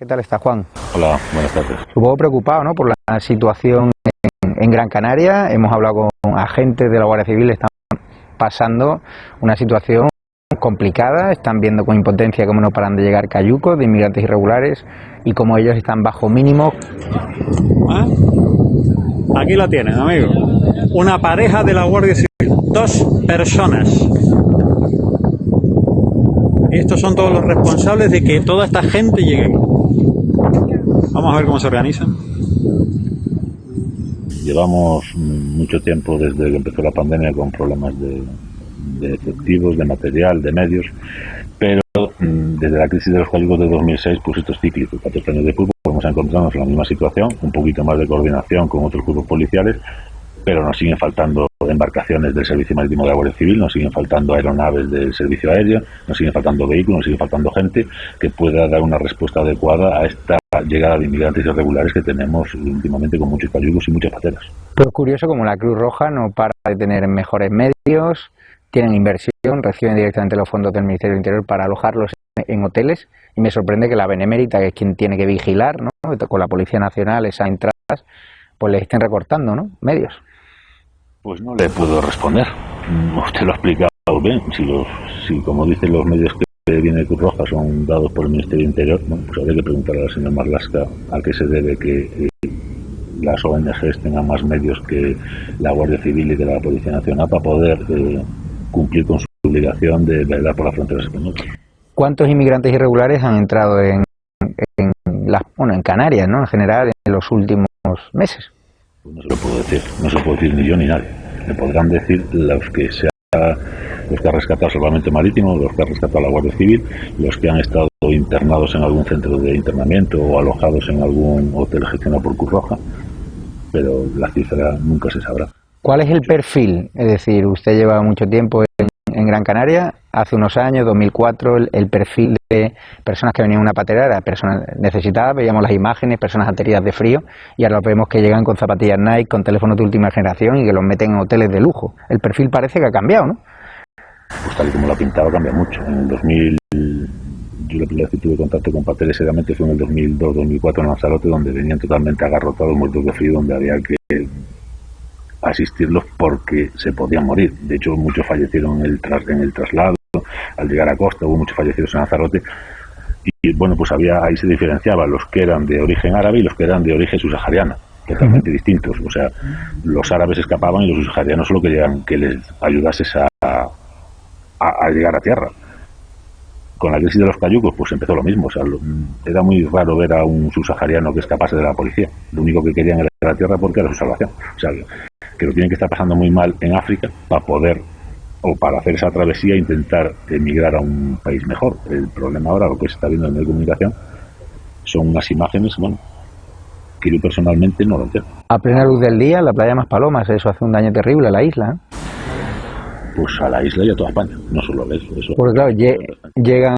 ¿Qué tal está, Juan? Hola, buenas tardes. Supongo preocupado, ¿no?, por la situación en Gran Canaria. Hemos hablado con agentes de la Guardia Civil, están pasando una situación complicada, están viendo con impotencia cómo no paran de llegar cayucos de inmigrantes irregulares y cómo ellos están bajo mínimos. Aquí lo tienen, amigo. Una pareja de la Guardia Civil, 2 personas. Estos son todos los responsables de que toda esta gente llegue aquí. Vamos a ver cómo se organizan. Llevamos mucho tiempo desde que empezó la pandemia con problemas de efectivos, de material, de medios, pero desde la crisis de los cayucos de 2006, pues esto es cíclico. 14 años de fútbol, vamos a encontrarnos en la misma situación, un poquito más de coordinación con otros grupos policiales, pero nos siguen faltando embarcaciones del Servicio Marítimo de la Guardia Civil, nos siguen faltando aeronaves del Servicio Aéreo, nos siguen faltando vehículos, nos siguen faltando gente que pueda dar una respuesta adecuada a esta llegada de inmigrantes irregulares que tenemos últimamente con muchos cayucos y muchas pateras. Pero es curioso como la Cruz Roja no para de tener mejores medios, tienen inversión, reciben directamente los fondos del Ministerio del Interior para alojarlos en hoteles, y me sorprende que la Benemérita, que es quien tiene que vigilar, ¿no?, con la Policía Nacional esas entradas, pues les estén recortando, ¿no?, medios. Pues no le puedo responder. Usted lo ha explicado bien. Si como dicen los medios que viene Cruz Roja son dados por el Ministerio del Interior, bueno, pues habría que preguntarle al señor Marlaska a qué se debe que las ONGs tengan más medios que la Guardia Civil y que la Policía Nacional para poder cumplir con su obligación de velar por las fronteras españolas. ¿Cuántos inmigrantes irregulares han entrado en Canarias, ¿no?, en general, en los últimos meses? Pues no se lo puedo decir, no se lo puede decir ni yo ni nadie. Le podrán decir los que ha rescatado el Salvamento Marítimo, los que ha rescatado la Guardia Civil, los que han estado internados en algún centro de internamiento o alojados en algún hotel gestionado por Cruz Roja, pero la cifra nunca se sabrá. ¿Cuál es el perfil? Es decir, usted lleva mucho tiempo en Gran Canaria, hace unos años, 2004, el perfil de personas que venían en una patera era personas necesitadas, veíamos las imágenes, personas ateridas de frío, y ahora vemos que llegan con zapatillas Nike, con teléfonos de última generación y que los meten en hoteles de lujo. El perfil parece que ha cambiado, ¿no? Pues tal y como lo ha pintado, cambia mucho. En el 2000, yo la primera vez que tuve contacto con pateles seriamente fue en el 2002-2004 en Lanzarote, donde venían totalmente agarrotados, muertos de frío, donde había que asistirlos porque se podían morir. De hecho, muchos fallecieron en el traslado, al llegar a costa, hubo muchos fallecidos en Lanzarote. Y bueno, pues ahí se diferenciaba los que eran de origen árabe y los que eran de origen subsahariano, totalmente distintos. O sea, los árabes escapaban y los subsaharianos solo querían que les ayudases a llegar a tierra. Con la crisis de los cayucos, pues empezó lo mismo. O sea, era muy raro ver a un subsahariano que escapase de la policía. Lo único que querían era llegar a tierra porque era su salvación. O sea, que lo tienen que estar pasando muy mal en África para poder, o para hacer esa travesía, intentar emigrar a un país mejor. El problema ahora, lo que se está viendo en el medio de comunicación, son unas imágenes, bueno, que yo personalmente no lo entiendo. A plena luz del día, la playa Maspalomas, eso hace un daño terrible a la isla, ¿eh? Pues a la isla y a toda España, no solo a eso. Porque claro, llegan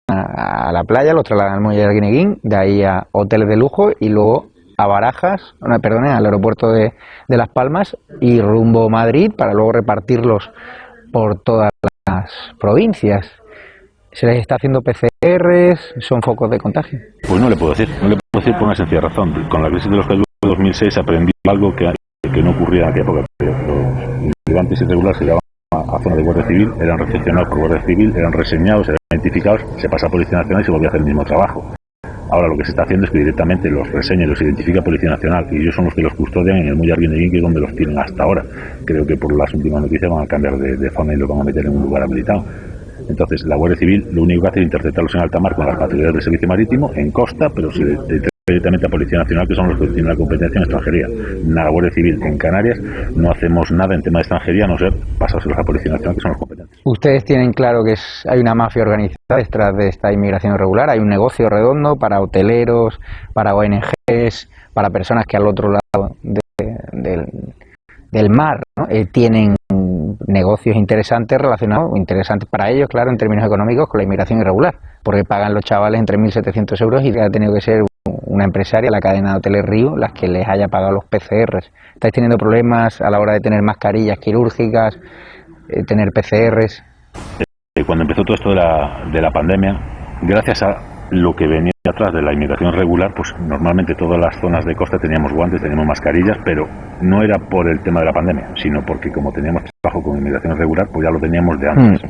a la playa, los trasladan al muelle de Arguineguín, de ahí a hoteles de lujo y luego a Barajas, al aeropuerto de Las Palmas y rumbo a Madrid para luego repartirlos por todas las provincias. ¿Se les está haciendo PCRs? ¿Son focos de contagio? Pues no le puedo decir por una sencilla razón. Con la crisis de los cayucos de 2006 aprendí algo que no ocurría en aquella época. Los inmigrantes irregulares se llevaban a zona de Guardia Civil, eran recepcionados por Guardia Civil, eran reseñados, eran identificados, se pasa a Policía Nacional y se volvía a hacer el mismo trabajo. Ahora lo que se está haciendo es que directamente los reseña y los identifica Policía Nacional, y ellos son los que los custodian en el muelle Arguineguín, que es donde los tienen hasta ahora. Creo que por las últimas noticias van a cambiar de zona y los van a meter en un lugar habilitado. Entonces la Guardia Civil lo único que hace es interceptarlos en alta mar con las patrullas del Servicio Marítimo en costa, pero se directamente a Policía Nacional, que son los que tienen la competencia en extranjería. La Guardia Civil en Canarias no hacemos nada en tema de extranjería, a no ser pasárselos a Policía Nacional, que son los competentes. Ustedes tienen claro que hay una mafia organizada detrás de esta inmigración irregular, hay un negocio redondo para hoteleros, para ONGs, para personas que al otro lado del mar, ¿no?, tienen negocios interesantes para ellos, claro, en términos económicos, con la inmigración irregular, porque pagan los chavales entre 1.700 euros y ha tenido que ser una empresaria, la cadena de hoteles Río, las que les haya pagado los PCRs. ¿Estáis teniendo problemas a la hora de tener mascarillas quirúrgicas, tener PCRs? Cuando empezó todo esto de la pandemia, gracias a lo que venía atrás de la inmigración regular, pues normalmente todas las zonas de costa teníamos guantes, teníamos mascarillas, pero no era por el tema de la pandemia, sino porque como teníamos trabajo con inmigración regular, pues ya lo teníamos de antes.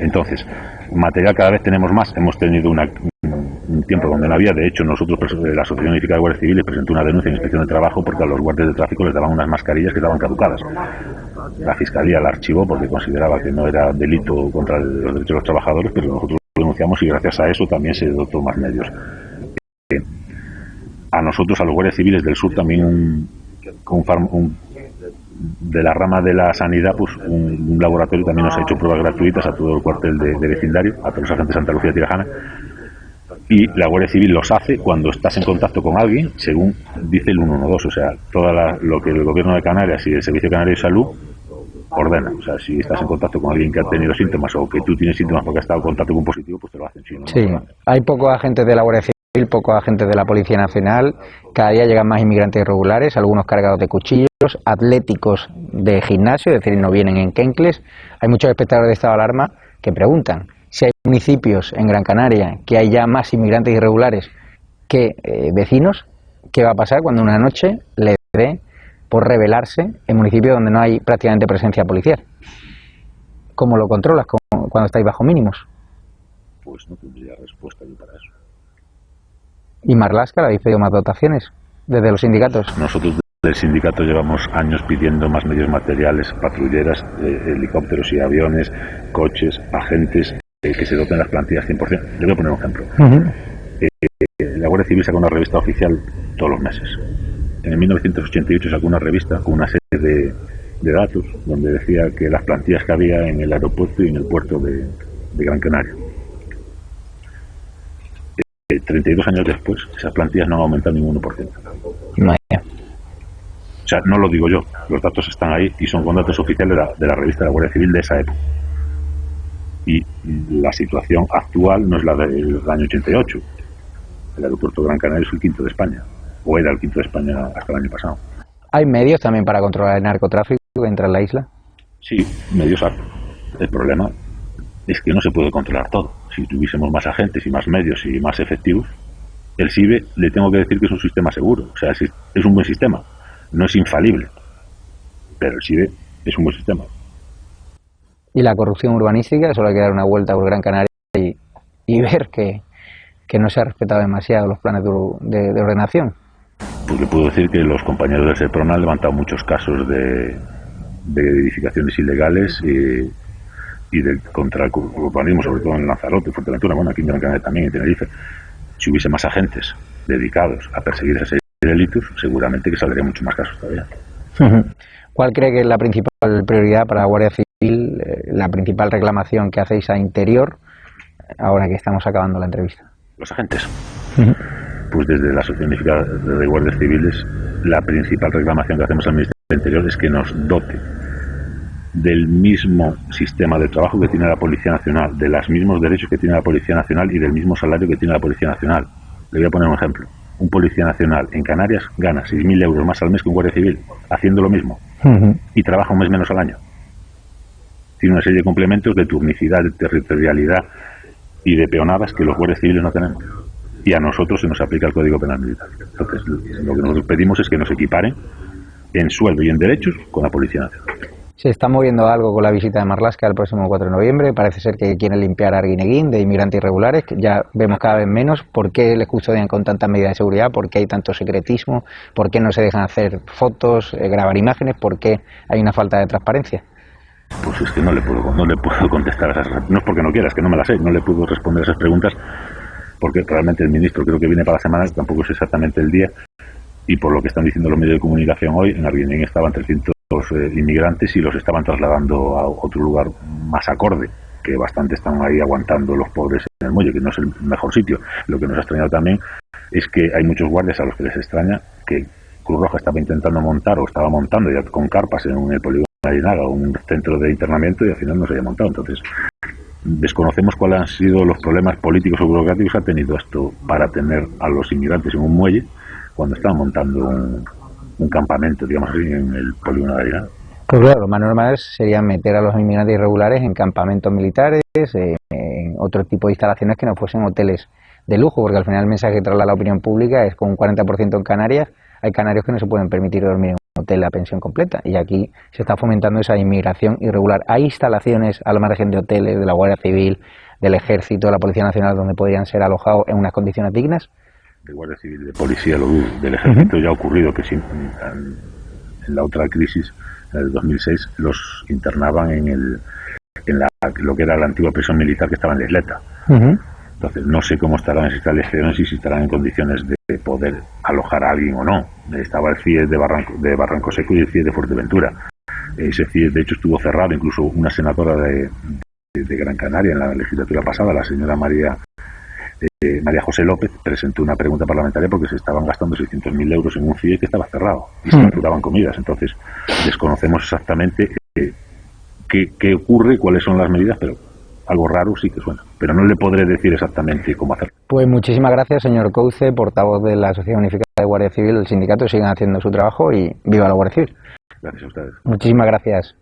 Entonces, material cada vez tenemos más. Hemos tenido un tiempo donde no había. De hecho, nosotros, la Asociación Unificada de Guardias Civiles, presentó una denuncia en Inspección de Trabajo porque a los guardias de tráfico les daban unas mascarillas que estaban caducadas. La Fiscalía la archivó porque consideraba que no era delito contra los derechos de los trabajadores, pero nosotros lo denunciamos y gracias a eso también se dotó más medios. A nosotros, a los guardias civiles del sur, también de la rama de la sanidad, pues un laboratorio también nos ha hecho pruebas gratuitas a todo el cuartel de vecindario, a todos los agentes de Santa Lucía y Tirajana, y la Guardia Civil los hace cuando estás en contacto con alguien, según dice el 112, o sea, lo que el Gobierno de Canarias y el Servicio Canario de Salud ordena. O sea, si estás en contacto con alguien que ha tenido síntomas o que tú tienes síntomas porque has estado en contacto con un positivo, pues te lo hacen. Si no, sí, no hay pocos agentes de la Guardia Civil, pocos agentes de la Policía Nacional. Cada día llegan más inmigrantes irregulares, algunos cargados de cuchillos, atléticos de gimnasio, es decir, no vienen en kenkles. Hay muchos espectadores de estado de alarma que preguntan si hay municipios en Gran Canaria que hay ya más inmigrantes irregulares que vecinos. ¿Qué va a pasar cuando una noche le dé por rebelarse en municipios donde no hay prácticamente presencia policial? ¿Cómo lo controlas cuando estáis bajo mínimos? Pues no tendría respuesta yo para eso. ¿Y Marlaska le habéis pedido más dotaciones desde los sindicatos? Nosotros del sindicato llevamos años pidiendo más medios materiales, patrulleras, helicópteros y aviones, coches, agentes, que se doten las plantillas 100%. Le voy a poner un ejemplo. La Guardia Civil saca una revista oficial todos los meses. En 1988 sacó una revista con una serie de datos donde decía que las plantillas que había en el aeropuerto y en el puerto de Gran Canaria. 32 años después, esas plantillas no han aumentado ni un 1%. O sea, no lo digo yo, los datos están ahí y son con datos oficiales de la revista de la Guardia Civil de esa época. Y la situación actual no es la del año 88. El aeropuerto de Gran Canaria es el quinto de España, o era el quinto de España hasta el año pasado. ¿Hay medios también para controlar el narcotráfico que entra en la isla? Sí, medios hay. El problema es que no se puede controlar todo. Si tuviésemos más agentes y más medios y más efectivos, el SIBE, le tengo que decir que es un sistema seguro. O sea, es un buen sistema. No es infalible, pero el SIBE es un buen sistema. ¿Y la corrupción urbanística? Solo hay que dar una vuelta por Gran Canaria y ver que no se ha respetado demasiado los planes de ordenación. Pues le puedo decir que los compañeros del SEPRONA han levantado muchos casos de edificaciones ilegales y contra el urbanismo, sobre todo en Lanzarote, Fuerteventura, bueno, aquí en Gran Canaria también, en Tenerife. Si hubiese más agentes dedicados a perseguir esa serie de delitos, seguramente que saldría mucho más casos todavía. ¿Cuál cree que es la principal prioridad para la Guardia Civil, la principal reclamación que hacéis a Interior, ahora que estamos acabando la entrevista? Los agentes. Pues desde la Asociación Unificada de Guardias Civiles, la principal reclamación que hacemos al Ministerio del Interior es que nos dote del mismo sistema de trabajo que tiene la Policía Nacional, de los mismos derechos que tiene la Policía Nacional y del mismo salario que tiene la Policía Nacional. Le voy a poner un ejemplo. Un policía nacional en Canarias gana 6.000 euros más al mes que un guardia civil, haciendo lo mismo, y trabaja un mes menos al año. Tiene una serie de complementos de turnicidad, de territorialidad y de peonadas que los guardias civiles no tenemos. Y a nosotros se nos aplica el Código Penal Militar. Entonces, lo que nosotros pedimos es que nos equiparen en sueldo y en derechos con la Policía Nacional. Se está moviendo algo con la visita de Marlaska el próximo 4 de noviembre. Parece ser que quieren limpiar a Arguineguín de inmigrantes irregulares, que ya vemos cada vez menos. ¿Por qué les custodian con tantas medidas de seguridad? ¿Por qué hay tanto secretismo? ¿Por qué no se dejan hacer fotos, grabar imágenes? ¿Por qué hay una falta de transparencia? Pues es que no le puedo contestar a esas. No es porque no quiera, es que no me las sé. No le puedo responder a esas preguntas porque realmente el ministro creo que viene para la semana, tampoco es exactamente el día. Y por lo que están diciendo los medios de comunicación hoy, en Arguineguín estaban 300 inmigrantes y los estaban trasladando a otro lugar más acorde, que bastante están ahí aguantando los pobres en el muelle, que no es el mejor sitio. Lo que nos ha extrañado también es que hay muchos guardias a los que les extraña que Cruz Roja estaba intentando montar o estaba montando ya con carpas en el polígono de Aguinaga, un centro de internamiento, y al final no se había montado. Entonces desconocemos cuáles han sido los problemas políticos o burocráticos que ha tenido esto para tener a los inmigrantes en un muelle cuando estaban montando un campamento, digamos así, en el polígono de Aguinaga. Pues claro, lo más normal sería meter a los inmigrantes irregulares en campamentos militares, en otro tipo de instalaciones que no fuesen hoteles de lujo, porque al final el mensaje que traslada la opinión pública es con un 40% en Canarias, hay canarios que no se pueden permitir dormir en un hotel a pensión completa, y aquí se está fomentando esa inmigración irregular. Hay instalaciones al margen de hoteles, de la Guardia Civil, del Ejército, de la Policía Nacional, donde podrían ser alojados en unas condiciones dignas. De Guardia Civil, de Policía, lo dudo. Del Ejército ya ha ocurrido que en la otra crisis, en el 2006, los internaban en lo que era la antigua prisión militar que estaba en la Isleta. Entonces, no sé cómo estarán esas instalaciones y si estarán en condiciones de poder alojar a alguien o no. Estaba el CIE de Barranco Seco y el CIE de Fuerteventura. Ese CIE, de hecho, estuvo cerrado. Incluso una senadora de Gran Canaria en la legislatura pasada, la señora María José López, presentó una pregunta parlamentaria porque se estaban gastando 600.000 euros en un CIE que estaba cerrado y se facturaban comidas. Entonces, desconocemos exactamente qué ocurre, cuáles son las medidas, pero algo raro sí que suena. Pero no le podré decir exactamente cómo hacerlo. Pues muchísimas gracias, señor Couce, portavoz de la Sociedad Unificada de Guardia Civil. El sindicato sigan haciendo su trabajo y viva la Guardia Civil. Gracias a ustedes. Muchísimas gracias.